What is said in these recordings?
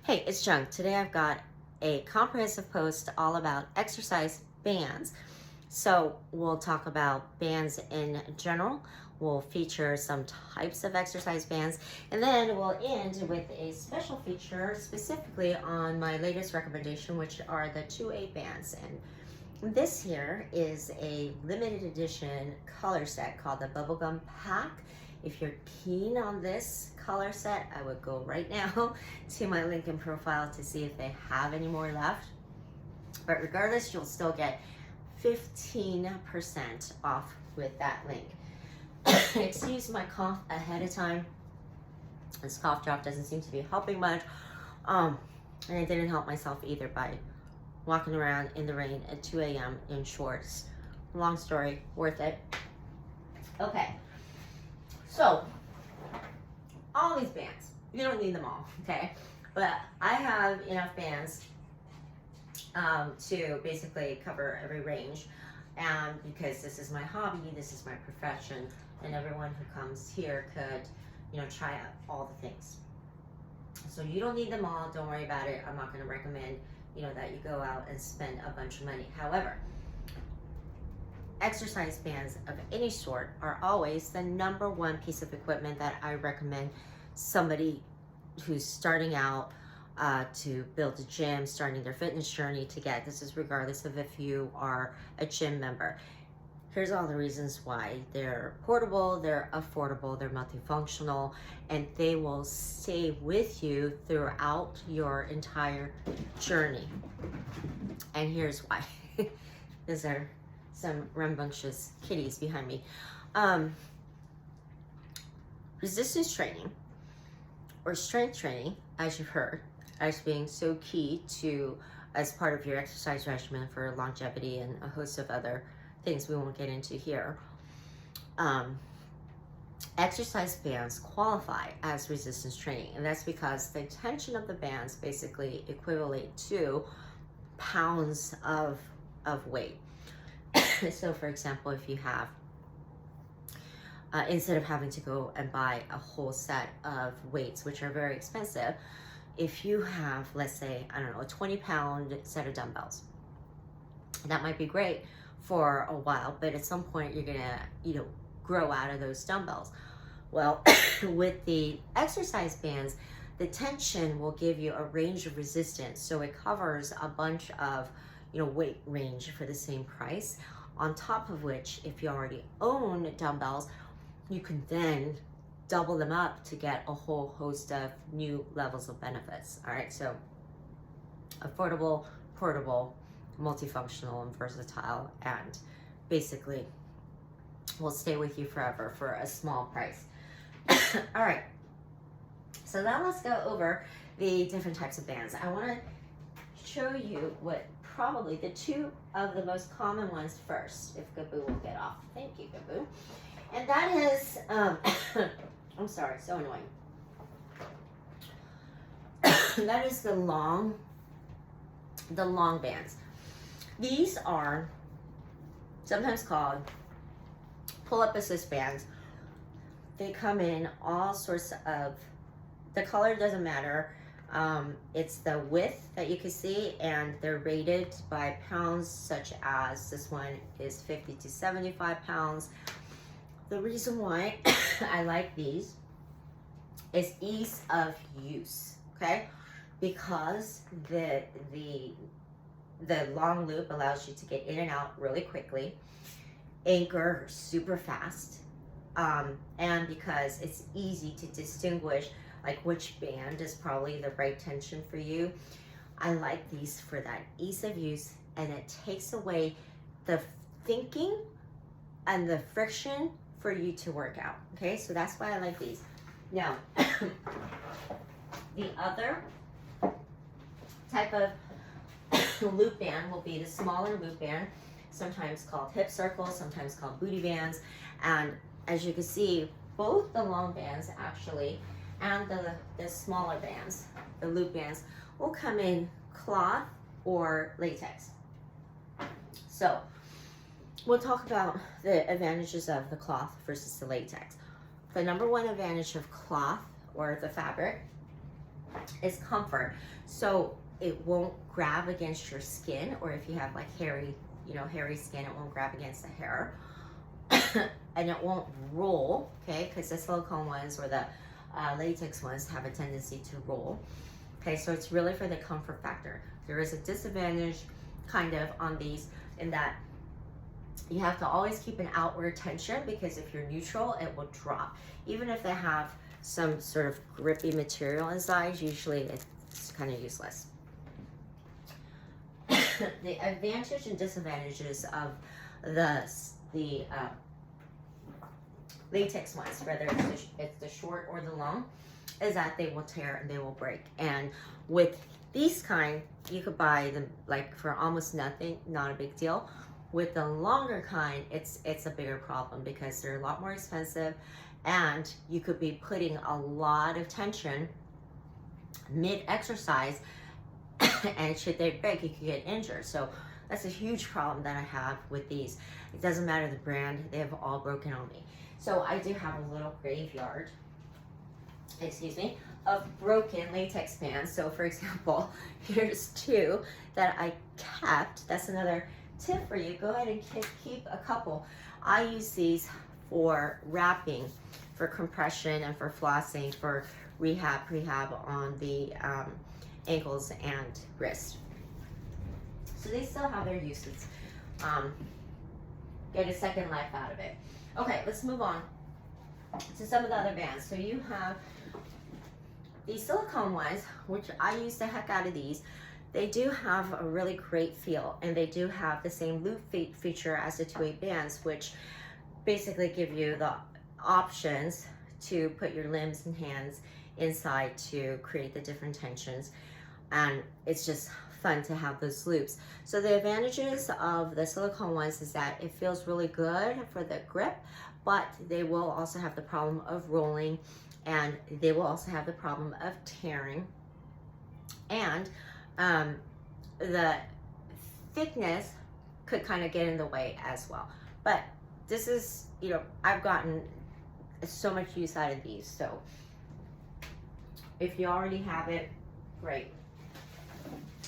Hey, it's Jung. Today I've got a comprehensive post all about exercise bands. So we'll talk about bands in general. We'll feature some types of exercise bands, and then we'll end with a special feature specifically on my latest recommendation, which are the 2A bands. And this here is a limited edition color set called the Bubblegum Pack. If you're keen on this color set, I would go right now to my link in profile to see if they have any more left. But regardless, you'll still get 15% off with that link. Excuse my cough ahead of time. This cough drop doesn't seem to be helping much. And I didn't help myself either by walking around in the rain at 2 a.m. in shorts. Long story, worth it. Okay. So, all these bands, you don't need them all, okay? But I have enough bands to basically cover every range. And because this is my hobby, this is my profession, and everyone who comes here could, try out all the things. So you don't need them all, don't worry about it. I'm not gonna recommend, that you go out and spend a bunch of money. However, exercise bands of any sort are always the number one piece of equipment that I recommend somebody who's starting out to build a gym, starting their fitness journey to get. This is regardless of if you are a gym member. Here's all the reasons why. They're portable, they're affordable, they're multifunctional, and they will stay with you throughout your entire journey. And here's why. These are some rambunctious kitties behind me. Resistance training or strength training, as you've heard, as being so key to as part of your exercise regimen for longevity and a host of other things we won't get into here. Exercise bands qualify as resistance training, and that's because the tension of the bands basically equivalent to pounds of weight. So for example, if you have instead of having to go and buy a whole set of weights, which are very expensive, if you have, let's say, I don't know, a 20-pound set of dumbbells, that might be great for a while, but at some point you're gonna, grow out of those dumbbells. Well, with the exercise bands, the tension will give you a range of resistance, so it covers a bunch of, weight range for the same price. On top of which, if you already own dumbbells, you can then double them up to get a whole host of new levels of benefits. All right, so affordable, portable, multifunctional, and versatile, and basically will stay with you forever for a small price. All right, so now let's go over the different types of bands. I want to show you what probably the two of the most common ones first, if Gaboo will get off. Thank you, Gaboo. And that is, I'm sorry, so annoying. That is the long bands. These are sometimes called pull-up assist bands. They come in all sorts of, the color doesn't matter. It's the width that you can see, and they're rated by pounds, such as this one is 50 to 75 pounds. The reason why I like these is ease of use, okay? Because the long loop allows you to get in and out really quickly, anchor super fast, and because it's easy to distinguish like which band is probably the right tension for you. I like these for that ease of use, and it takes away the thinking and the friction for you to work out. Okay, so that's why I like these. Now, the other type of loop band will be the smaller loop band, sometimes called hip circles, sometimes called booty bands. And as you can see, both the long bands actually and the smaller bands, the loop bands, will come in cloth or latex. So we'll talk about the advantages of the cloth versus the latex. The number one advantage of cloth or the fabric is comfort. So it won't grab against your skin, or if you have like hairy, hairy skin, it won't grab against the hair. And it won't roll, okay? Because the silicone ones or the latex ones have a tendency to roll. Okay, so it's really for the comfort factor. There is a disadvantage kind of on these in that you have to always keep an outward tension, because if you're neutral, it will drop. Even if they have some sort of grippy material inside, usually it's kind of useless. The advantage and disadvantages of the latex ones, whether it's the short or the long, is that they will tear and they will break. And with these kind, you could buy them like for almost nothing, not a big deal. With the longer kind, it's a bigger problem because they're a lot more expensive, and you could be putting a lot of tension mid-exercise, and should they break, you could get injured. So that's a huge problem that I have with these. It doesn't matter the brand, they have all broken on me. So I do have a little graveyard, excuse me, of broken latex bands. So for example, here's 2 that I kept. That's another tip for you. Go ahead and keep a couple. I use these for wrapping, for compression, and for flossing, for prehab on the ankles and wrist. So they still have their uses. Get a second life out of it. Okay, let's move on to some of the other bands. So you have these silicone ones, which I use the heck out of these. They do have a really great feel, and they do have the same loop feature as the 2/8 bands, which basically give you the options to put your limbs and hands inside to create the different tensions. And it's just fun to have those loops. So the advantages of the silicone ones is that it feels really good for the grip, but they will also have the problem of rolling, and they will also have the problem of tearing. And the thickness could kind of get in the way as well. But this is, I've gotten so much use out of these. So if you already have it, great.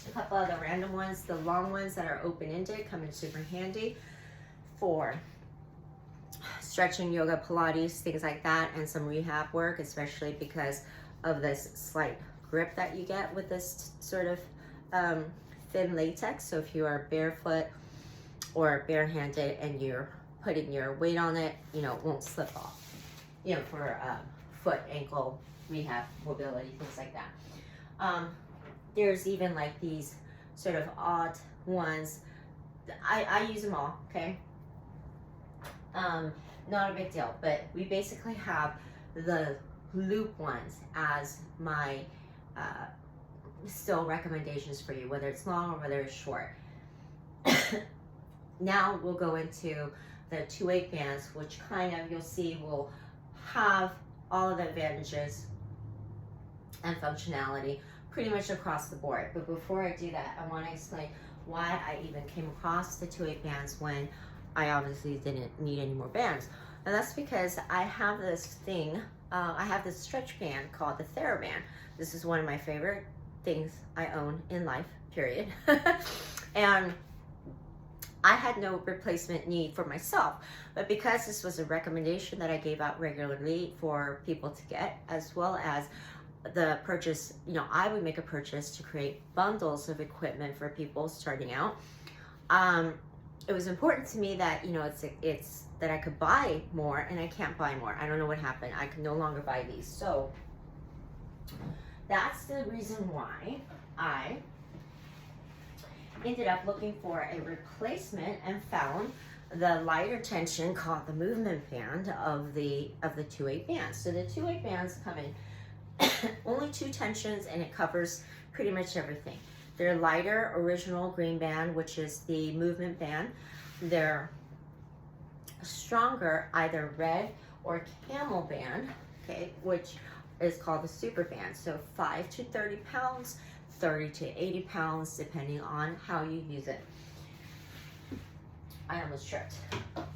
A couple other random ones, the long ones that are open-ended come in super handy for stretching, yoga, Pilates, things like that, and some rehab work, especially because of this slight grip that you get with this sort of thin latex. So if you are barefoot or barehanded and you're putting your weight on it, it won't slip off. For foot, ankle, rehab, mobility, things like that. There's even like these sort of odd ones. I use them all, okay? Not a big deal, but we basically have the loop ones as my still recommendations for you, whether it's long or whether it's short. Now we'll go into the 2/8 bands, which kind of you'll see will have all of the advantages and functionality pretty much across the board. But before I do that, I want to explain why I even came across the 2/8 bands when I obviously didn't need any more bands. And that's because I have this thing, I have this stretch band called the TheraBand. This is one of my favorite things I own in life, period. And I had no replacement need for myself, but because this was a recommendation that I gave out regularly for people to get, as well as the purchase, I would make a purchase to create bundles of equipment for people starting out. It was important to me that, it's that I could buy more, and I can't buy more. I don't know what happened. I can no longer buy these. So that's the reason why I ended up looking for a replacement and found the lighter tension called the movement band of the 2/8 bands. So the 2/8 bands come in only 2 tensions, and it covers pretty much everything. They're lighter original green band, which is the movement band. They're stronger either red or camel band, okay, which is called the super band. So 5 to 30 pounds, 30 to 80 pounds, depending on how you use it. I almost tripped.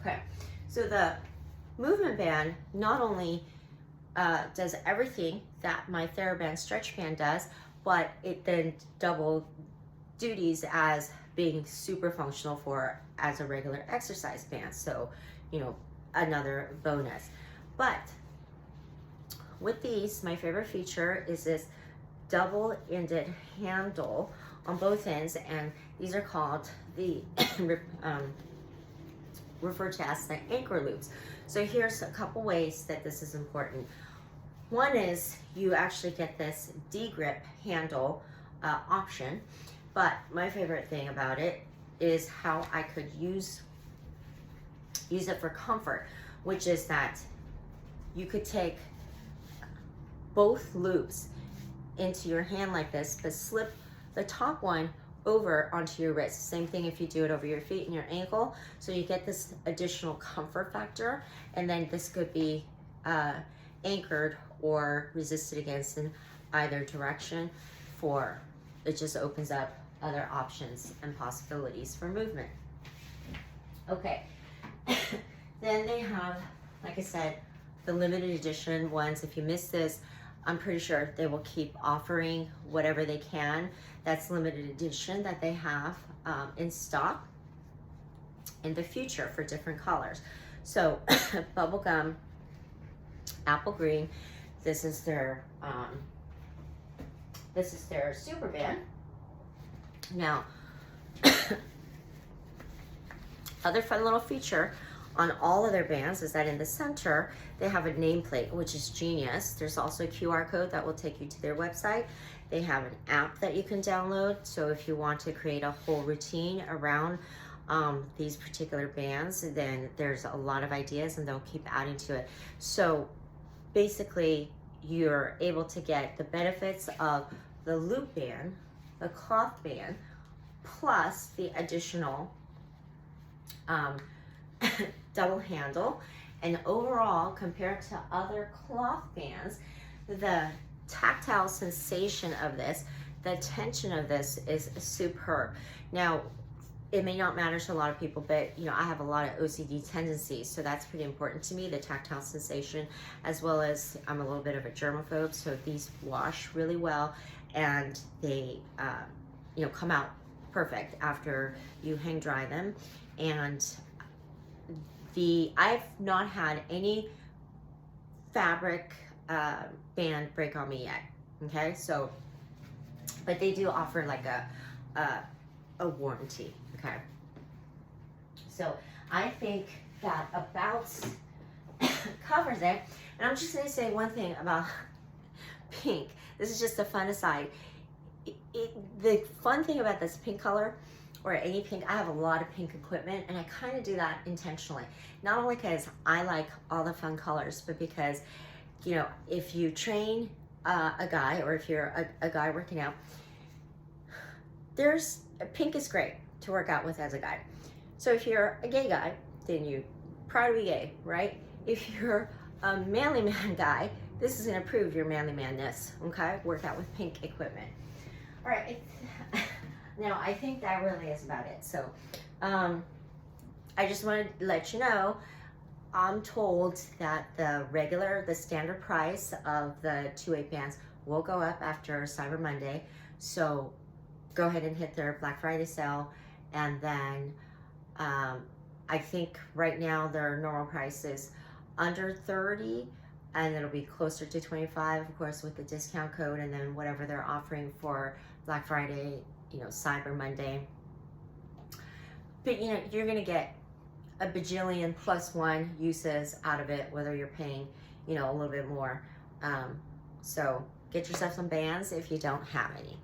Okay, so the movement band not only does everything that my TheraBand stretch band does, but it then double duties as being super functional for as a regular exercise band. So, you know, another bonus. But with these, my favorite feature is this double-ended handle on both ends, and these are called the referred to as the anchor loops. So here's a couple ways that this is important. One is you actually get this D-grip handle option, but my favorite thing about it is how I could use it for comfort, which is that you could take both loops into your hand like this, but slip the top one over onto your wrist. Same thing if you do it over your feet and your ankle. So you get this additional comfort factor, and then this could be anchored or resisted against in either direction. It just opens up other options and possibilities for movement. Okay, then they have, like I said, the limited edition ones. If you miss this, I'm pretty sure they will keep offering whatever they can that's limited edition that they have in stock in the future for different colors. So bubblegum, apple green, this is their super band. Now, other fun little feature on all of their bands is that in the center, they have a nameplate, which is genius. There's also a QR code that will take you to their website. They have an app that you can download. So if you want to create a whole routine around these particular bands, then there's a lot of ideas and they'll keep adding to it. So basically, you're able to get the benefits of the loop band, the cloth band, plus the additional double handle. And overall, compared to other cloth bands, the tactile sensation of this, the tension of this is superb. Now, it may not matter to a lot of people, but you know, I have a lot of OCD tendencies, so that's pretty important to me, the tactile sensation, as well as I'm a little bit of a germaphobe, so these wash really well, and they you know, come out perfect after you hang dry them. And I've not had any fabric band break on me yet. Okay, so, but they do offer like a warranty. Okay, so I think that about covers it. And I'm just going to say one thing about pink. This is just a fun aside. The fun thing about this pink color, or any pink, I have a lot of pink equipment, and I kind of do that intentionally. Not only because I like all the fun colors, but because, you know, if you train a guy, or if you're a guy working out, pink is great to work out with as a guy. So if you're a gay guy, then you proud to be gay, right? If you're a manly man guy, this is going to prove your manly manness. Okay, work out with pink equipment. All right. Now, I think that really is about it. So, I just wanted to let you know, I'm told that the standard price of the 2/8 bands will go up after Cyber Monday. So, go ahead and hit their Black Friday sale. And then, I think right now their normal price is under 30, and it'll be closer to 25, of course, with the discount code, and then whatever they're offering for Black Friday, you know, Cyber Monday. But you know, you're gonna get a bajillion +1 uses out of it, whether you're paying, you know, a little bit more. So get yourself some bands if you don't have any.